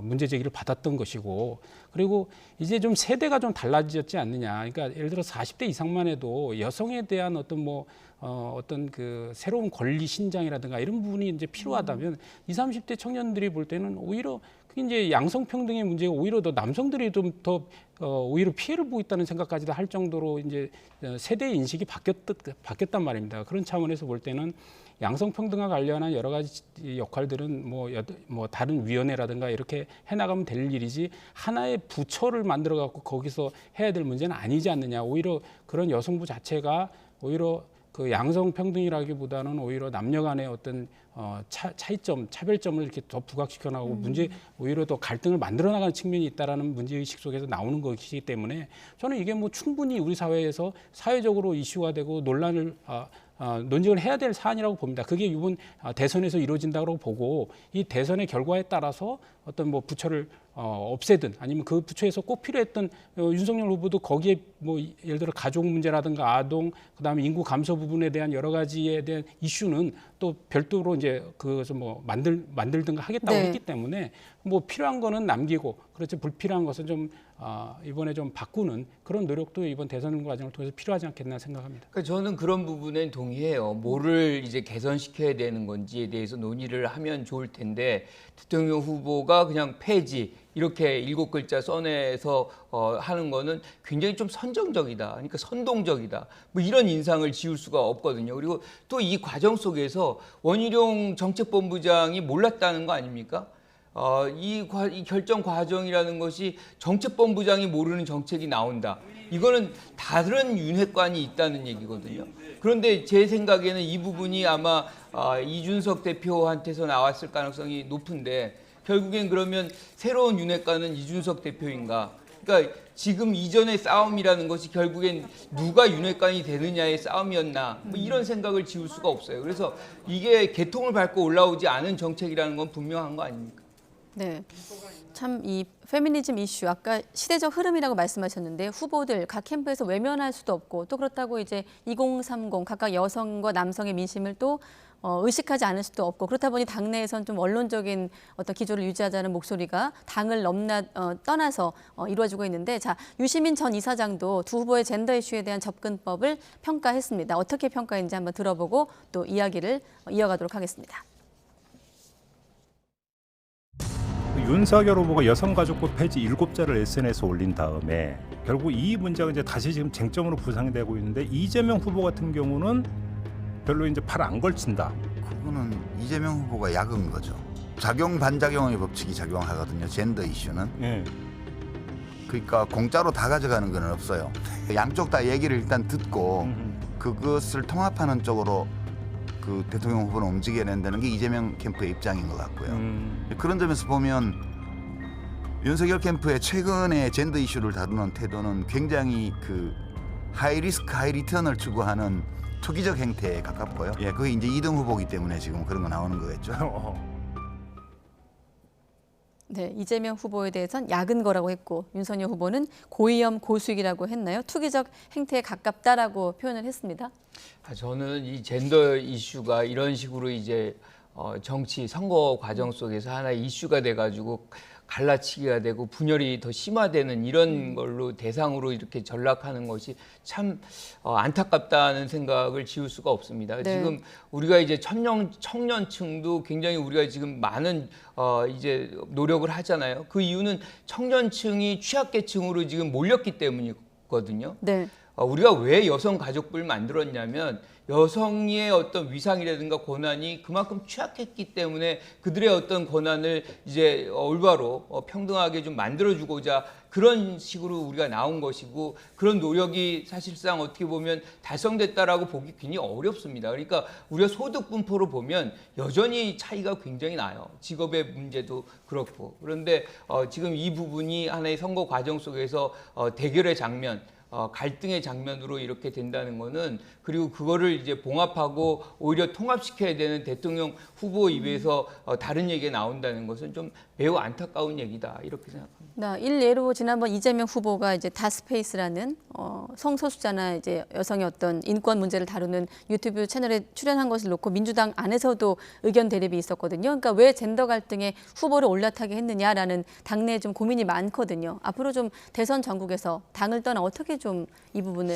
문제 제기를 받았던 것이고, 그리고 이제 좀 세대가 좀 달라졌지 않느냐. 그러니까 예를 들어 40대 이상만 해도 여성에 대한 어떤 뭐 어떤 그 새로운 권리 신장이라든가 이런 부분이 이제 필요하다면 20, 30대 청년들이 볼 때는 오히려 그게 이제 양성평등의 문제가 오히려 더 남성들이 좀 더 오히려 피해를 보고 있다는 생각까지도 할 정도로 이제 세대의 인식이 바뀌었단 말입니다. 그런 차원에서 볼 때는 양성평등과 관련한 여러 가지 역할들은 뭐 다른 위원회라든가 이렇게 해나가면 될 일이지, 하나의 부처를 만들어 갖고 거기서 해야 될 문제는 아니지 않느냐. 오히려 그런 여성부 자체가 오히려 그 양성평등이라기보다는 오히려 남녀 간의 어떤 차이점, 차별점을 이렇게 더 부각시켜 나가고 문제, 오히려 더 갈등을 만들어 나가는 측면이 있다라는 문제의식 속에서 나오는 것이기 때문에 저는 이게 뭐 충분히 우리 사회에서 사회적으로 이슈가 되고 논란을 논쟁을 해야 될 사안이라고 봅니다. 그게 이번 대선에서 이루어진다고 보고, 이 대선의 결과에 따라서 어떤 뭐 부처를 없애든 아니면 그 부처에서 꼭 필요했던 윤석열 후보도 거기에 뭐 예를 들어 가족 문제라든가 아동, 그다음에 인구 감소 부분에 대한 여러 가지에 대한 이슈는 또 별도로 이제 그것을 뭐 만들든가 하겠다고 네. 했기 때문에 뭐 필요한 거는 남기고, 그렇지 불필요한 것은 좀 이번에 좀 바꾸는 그런 노력도 이번 대선 과정을 통해서 필요하지 않겠나 생각합니다. 그러니까 저는 그런 부분엔 동의해요. 뭐를 이제 개선시켜야 되는 건지에 대해서 논의를 하면 좋을 텐데, 대통령 후보가 그냥 폐지 이렇게 7글자 써내서 하는 거는 굉장히 좀 선정적이다, 그러니까 선동적이다, 뭐 이런 인상을 지울 수가 없거든요. 그리고 또 이 과정 속에서 원희룡 정책본부장이 몰랐다는 거 아닙니까? 이 결정 과정이라는 것이 정책본부장이 모르는 정책이 나온다, 이거는 다른 윤회관이 있다는 얘기거든요. 그런데 제 생각에는 이 부분이 아마 이준석 대표한테서 나왔을 가능성이 높은데, 결국엔 그러면 새로운 윤회관은 이준석 대표인가? 그러니까 지금 이전의 싸움이라는 것이 결국엔 누가 윤회관이 되느냐의 싸움이었나, 뭐 이런 생각을 지울 수가 없어요. 그래서 이게 개통을 밟고 올라오지 않은 정책이라는 건 분명한 거 아닙니까? 네, 참 이 페미니즘 이슈, 아까 시대적 흐름이라고 말씀하셨는데 후보들 각 캠프에서 외면할 수도 없고, 또 그렇다고 이제 2030 각각 여성과 남성의 민심을 또 의식하지 않을 수도 없고, 그렇다 보니 당내에선 좀 원론적인 어떤 기조를 유지하자는 목소리가 당을 떠나서 이루어지고 있는데, 자, 유시민 전 이사장도 두 후보의 젠더 이슈에 대한 접근법을 평가했습니다. 어떻게 평가했는지 한번 들어보고 또 이야기를 이어가도록 하겠습니다. 윤석열 후보가 여성가족부 폐지 7자를 SNS에 올린 다음에 결국 이 문제가 이제 다시 지금 쟁점으로 부상되고 있는데, 이재명 후보 같은 경우는 별로 이제 팔 안 걸친다. 그거는 이재명 후보가 약은 거죠. 작용 반작용의 법칙이 작용하거든요. 젠더 이슈는. 예. 그러니까 공짜로 다 가져가는 건 없어요. 양쪽 다 얘기를 일단 듣고 그것을 통합하는 쪽으로 그 대통령 후보는 움직여야 된다는 게 이재명 캠프의 입장인 것 같고요. 그런 점에서 보면 윤석열 캠프의 최근의 젠더 이슈를 다루는 태도는 굉장히 그 하이 리스크 하이 리턴을 추구하는 투기적 행태에 가깝고요. 예, 그게 이제 2등 후보이기 때문에 지금 그런 거 나오는 거겠죠. 네, 이재명 후보에 대해선 약은 거라고 했고 윤석열 후보는 고위험 고수익이라고 했나요? 투기적 행태에 가깝다라고 표현을 했습니다. 저는 이 젠더 이슈가 이런 식으로 이제 정치 선거 과정 속에서 하나의 이슈가 돼가지고 갈라치기가 되고 분열이 더 심화되는 이런 걸로 대상으로 이렇게 전락하는 것이 참 안타깝다는 생각을 지울 수가 없습니다. 네. 지금 우리가 이제 청년층도 굉장히 우리가 지금 많은 이제 노력을 하잖아요. 그 이유는 청년층이 취약계층으로 지금 몰렸기 때문이거든요. 네. 우리가 왜 여성가족부를 만들었냐면 여성의 어떤 위상이라든가 권한이 그만큼 취약했기 때문에 그들의 어떤 권한을 이제 올바로 평등하게 좀 만들어주고자 그런 식으로 우리가 나온 것이고 그런 노력이 사실상 어떻게 보면 달성됐다라고 보기 굉장히 어렵습니다. 그러니까 우리가 소득 분포로 보면 여전히 차이가 굉장히 나요. 직업의 문제도 그렇고. 그런데 지금 이 부분이 하나의 선거 과정 속에서 대결의 장면 갈등의 장면으로 이렇게 된다는 거는 그리고 그거를 이제 봉합하고 오히려 통합시켜야 되는 대통령 후보 입에서 다른 얘기가 나온다는 것은 좀 매우 안타까운 얘기다 이렇게 생각합니다. 일례로 지난번 이재명 후보가 이제 다스페이스라는 성소수자나 이제 여성의 어떤 인권 문제를 다루는 유튜브 채널에 출연한 것을 놓고 민주당 안에서도 의견 대립이 있었거든요. 그러니까 왜 젠더 갈등에 후보를 올라타게 했느냐라는 당내에 좀 고민이 많거든요. 앞으로 좀 대선 전국에서 당을 떠나 어떻게 좀 이 부분을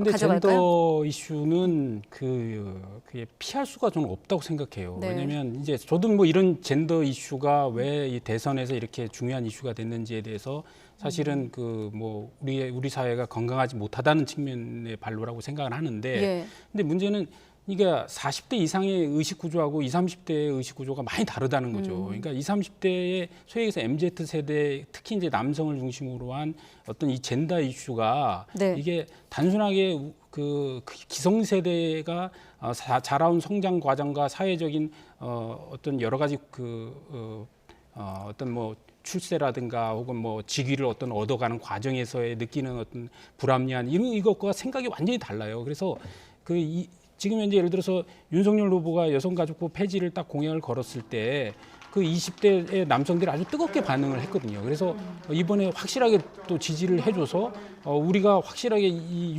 가져갈까요? 젠더 이슈는 그게 피할 수가 저는 없다고 생각해요. 네. 왜냐하면 이제 저도 뭐 이런 젠더 이슈가 왜 이 대선에서 이렇게 중요한 이슈가 됐는지에 대해서 사실은 그 뭐 우리 사회가 건강하지 못하다는 측면의 반로라고 생각을 하는데, 예. 근데 문제는 이게 40대 이상의 의식 구조하고 20, 30대의 의식 구조가 많이 다르다는 거죠. 그러니까 20, 30대의 소위 해서 MZ 세대, 특히 이제 남성을 중심으로 한 어떤 이 젠더 이슈가 네. 이게 단순하게 그 기성세대가 자라온 성장 과정과 사회적인 어떤 여러 가지 어떤 뭐 출세라든가 혹은 뭐 직위를 어떤 얻어가는 과정에서의 느끼는 어떤 불합리한 이것과 생각이 완전히 달라요. 그래서 지금 현재 예를 들어서 윤석열 후보가 여성가족부 폐지를 딱 공약을 걸었을 때 그 20대의 남성들이 아주 뜨겁게 반응을 했거든요. 그래서 이번에 확실하게 또 지지를 해줘서 우리가 확실하게 이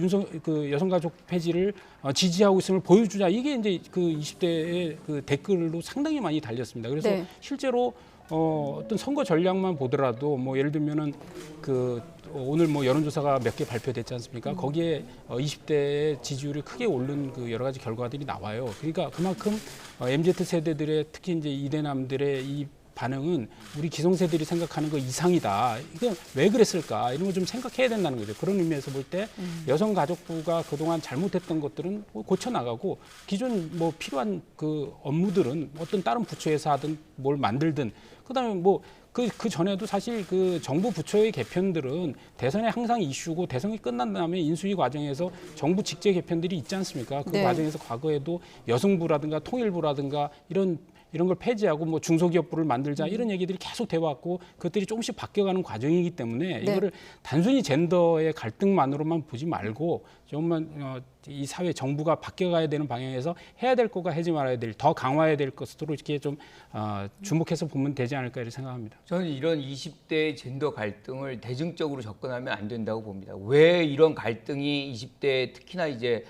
여성가족 폐지를 지지하고 있음을 보여주자. 이게 이제 그 20대의 그 댓글로 상당히 많이 달렸습니다. 그래서 네. 실제로 어떤 선거 전략만 보더라도 뭐 예를 들면은 오늘 뭐 여론조사가 몇 개 발표됐지 않습니까? 거기에 20대의 지지율이 크게 오른 그 여러 가지 결과들이 나와요. 그러니까 그만큼 MZ 세대들의 특히 이제 이대남들의 이 반응은 우리 기성세들이 생각하는 거 이상이다. 이거 왜 그랬을까? 이런 거 좀 생각해야 된다는 거죠. 그런 의미에서 볼 때 여성가족부가 그동안 잘못했던 것들은 고쳐 나가고 기존 뭐 필요한 그 업무들은 어떤 다른 부처에서 하든 뭘 만들든 그다음에 뭐 그 전에도 사실 그 정부 부처의 개편들은 대선에 항상 이슈고 대선이 끝난 다음에 인수위 과정에서 정부 직제 개편들이 있지 않습니까? 그 네. 과정에서 과거에도 여성부라든가 통일부라든가 이런 걸 폐지하고 뭐 중소기업부를 만들자 이런 얘기들이 계속 돼왔고 그것들이 조금씩 바뀌어가는 과정이기 때문에 네. 이거를 단순히 젠더의 갈등만으로만 보지 말고 조금만 이 사회 정부가 바뀌어가야 되는 방향에서 해야 될 거가 하지 말아야 될 더 강화해야 될 것으로 이렇게 좀 주목해서 보면 되지 않을까 이렇게 생각합니다. 저는 이런 20대의 젠더 갈등을 대중적으로 접근하면 안 된다고 봅니다. 왜 이런 갈등이 20대에 특히나 이제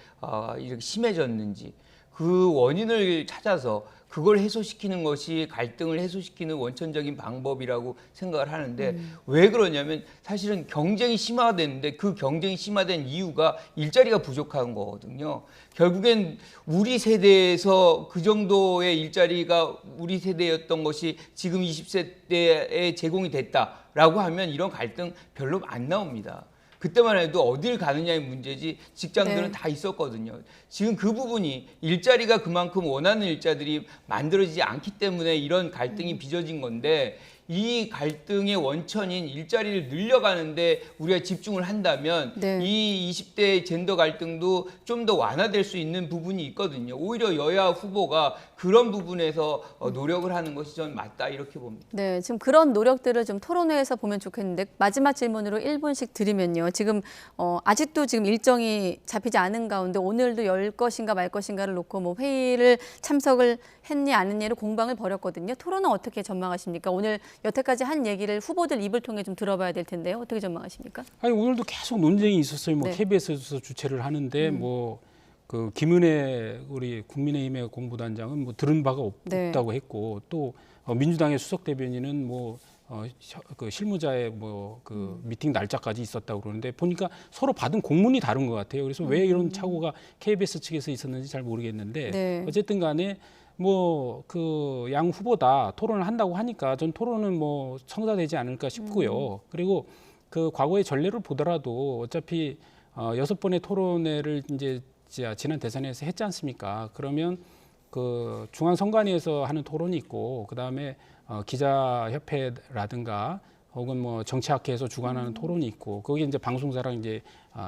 이렇게 심해졌는지 그 원인을 찾아서 그걸 해소시키는 것이 갈등을 해소시키는 원천적인 방법이라고 생각을 하는데 왜 그러냐면 사실은 경쟁이 심화됐는데 그 경쟁이 심화된 이유가 일자리가 부족한 거거든요. 결국엔 우리 세대에서 그 정도의 일자리가 우리 세대였던 것이 지금 20세대에 제공이 됐다라고 하면 이런 갈등 별로 안 나옵니다. 그때만 해도 어딜 가느냐의 문제지 직장들은 네. 다 있었거든요. 지금 그 부분이 일자리가 그만큼 원하는 일자들이 만들어지지 않기 때문에 이런 갈등이 빚어진 건데 이 갈등의 원천인 일자리를 늘려가는데 우리가 집중을 한다면 네. 이 20대 젠더 갈등도 좀 더 완화될 수 있는 부분이 있거든요. 오히려 여야 후보가 그런 부분에서 노력을 하는 것이 저는 맞다 이렇게 봅니다. 네, 지금 그런 노력들을 좀 토론회에서 보면 좋겠는데 마지막 질문으로 1분씩 드리면요. 지금 아직도 지금 일정이 잡히지 않은 가운데 오늘도 열 것인가 말 것인가를 놓고 뭐 회의를 참석을 했니 안 했니를 공방을 벌였거든요. 토론은 어떻게 전망하십니까? 오늘 여태까지 한 얘기를 후보들 입을 통해 좀 들어봐야 될 텐데요. 어떻게 전망하십니까? 아니 오늘도 계속 논쟁이 있었어요. 뭐 네. KBS에서 주최를 하는데 뭐 그 김은혜 우리 국민의힘의 공보단장은 뭐 들은 바가 네. 없다고 했고 또 민주당의 수석 대변인은 뭐 그 실무자의 뭐 그 미팅 날짜까지 있었다고 그러는데 보니까 서로 받은 공문이 다른 것 같아요. 그래서 왜 이런 착오가 KBS 측에서 있었는지 잘 모르겠는데 네. 어쨌든 간에 뭐 그 양 후보 다 토론을 한다고 하니까 전 토론은 뭐 성사되지 않을까 싶고요. 그리고 그 과거의 전례를 보더라도 어차피 6번의 토론회를 이제 지난 대선에서 했지 않습니까? 그러면 그 중앙선관위에서 하는 토론이 있고 그다음에 기자협회라든가 혹은 뭐 정치학회에서 주관하는 토론이 있고 거기 이제 방송사랑 이제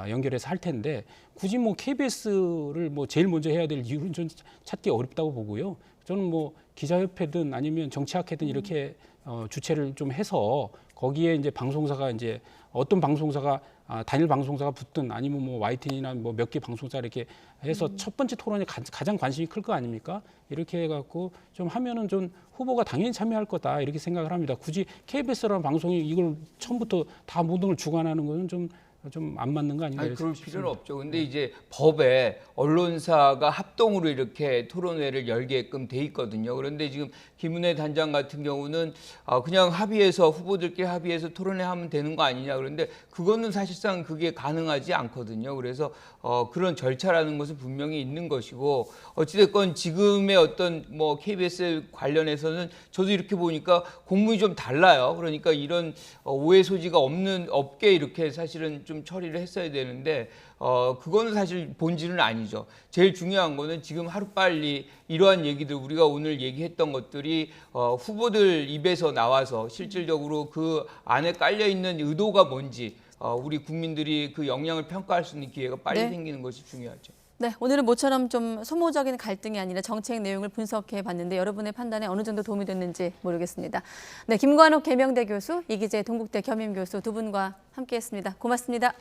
연결해서 할 텐데 굳이 뭐 KBS를 뭐 제일 먼저 해야 될 이유는 좀 찾기 어렵다고 보고요. 저는 뭐 기자협회든 아니면 정치학회든 이렇게 주최를 좀 해서 거기에 이제 방송사가 이제 어떤 방송사가 단일 방송사가 붙든 아니면 뭐 YTN이나 뭐 몇 개 방송사 이렇게 해서 첫 번째 토론에 가장 관심이 클 거 아닙니까? 이렇게 해갖고 좀 하면은 좀 후보가 당연히 참여할 거다 이렇게 생각을 합니다. 굳이 KBS라는 방송이 이걸 처음부터 다 모든 걸 주관하는 것은 좀 안 맞는 거 아닌가? 아니, 그럴 필요는 없죠. 근데 이제 법에 언론사가 합동으로 이렇게 토론회를 열게끔 돼 있거든요. 그런데 지금 김은혜 단장 같은 경우는 그냥 합의해서 후보들끼리 합의해서 토론회 하면 되는 거 아니냐. 그런데 그거는 사실상 그게 가능하지 않거든요. 그래서 그런 절차라는 것은 분명히 있는 것이고 어찌됐건 지금의 어떤 뭐 KBS 관련해서는 저도 이렇게 보니까 공문이 좀 달라요. 그러니까 이런 오해 소지가 없게 이렇게 사실은 좀 처리를 했어야 되는데 그거는 사실 본질은 아니죠. 제일 중요한 거는 지금 하루빨리 이러한 얘기들 우리가 오늘 얘기했던 것들이 후보들 입에서 나와서 실질적으로 그 안에 깔려 있는 의도가 뭔지 우리 국민들이 그 역량을 평가할 수 있는 기회가 빨리 네. 생기는 것이 중요하죠. 네, 오늘은 모처럼 좀 소모적인 갈등이 아니라 정책 내용을 분석해 봤는데 여러분의 판단에 어느 정도 도움이 됐는지 모르겠습니다. 네, 김관옥 계명대 교수, 이기재 동국대 겸임 교수 두 분과 함께했습니다. 고맙습니다.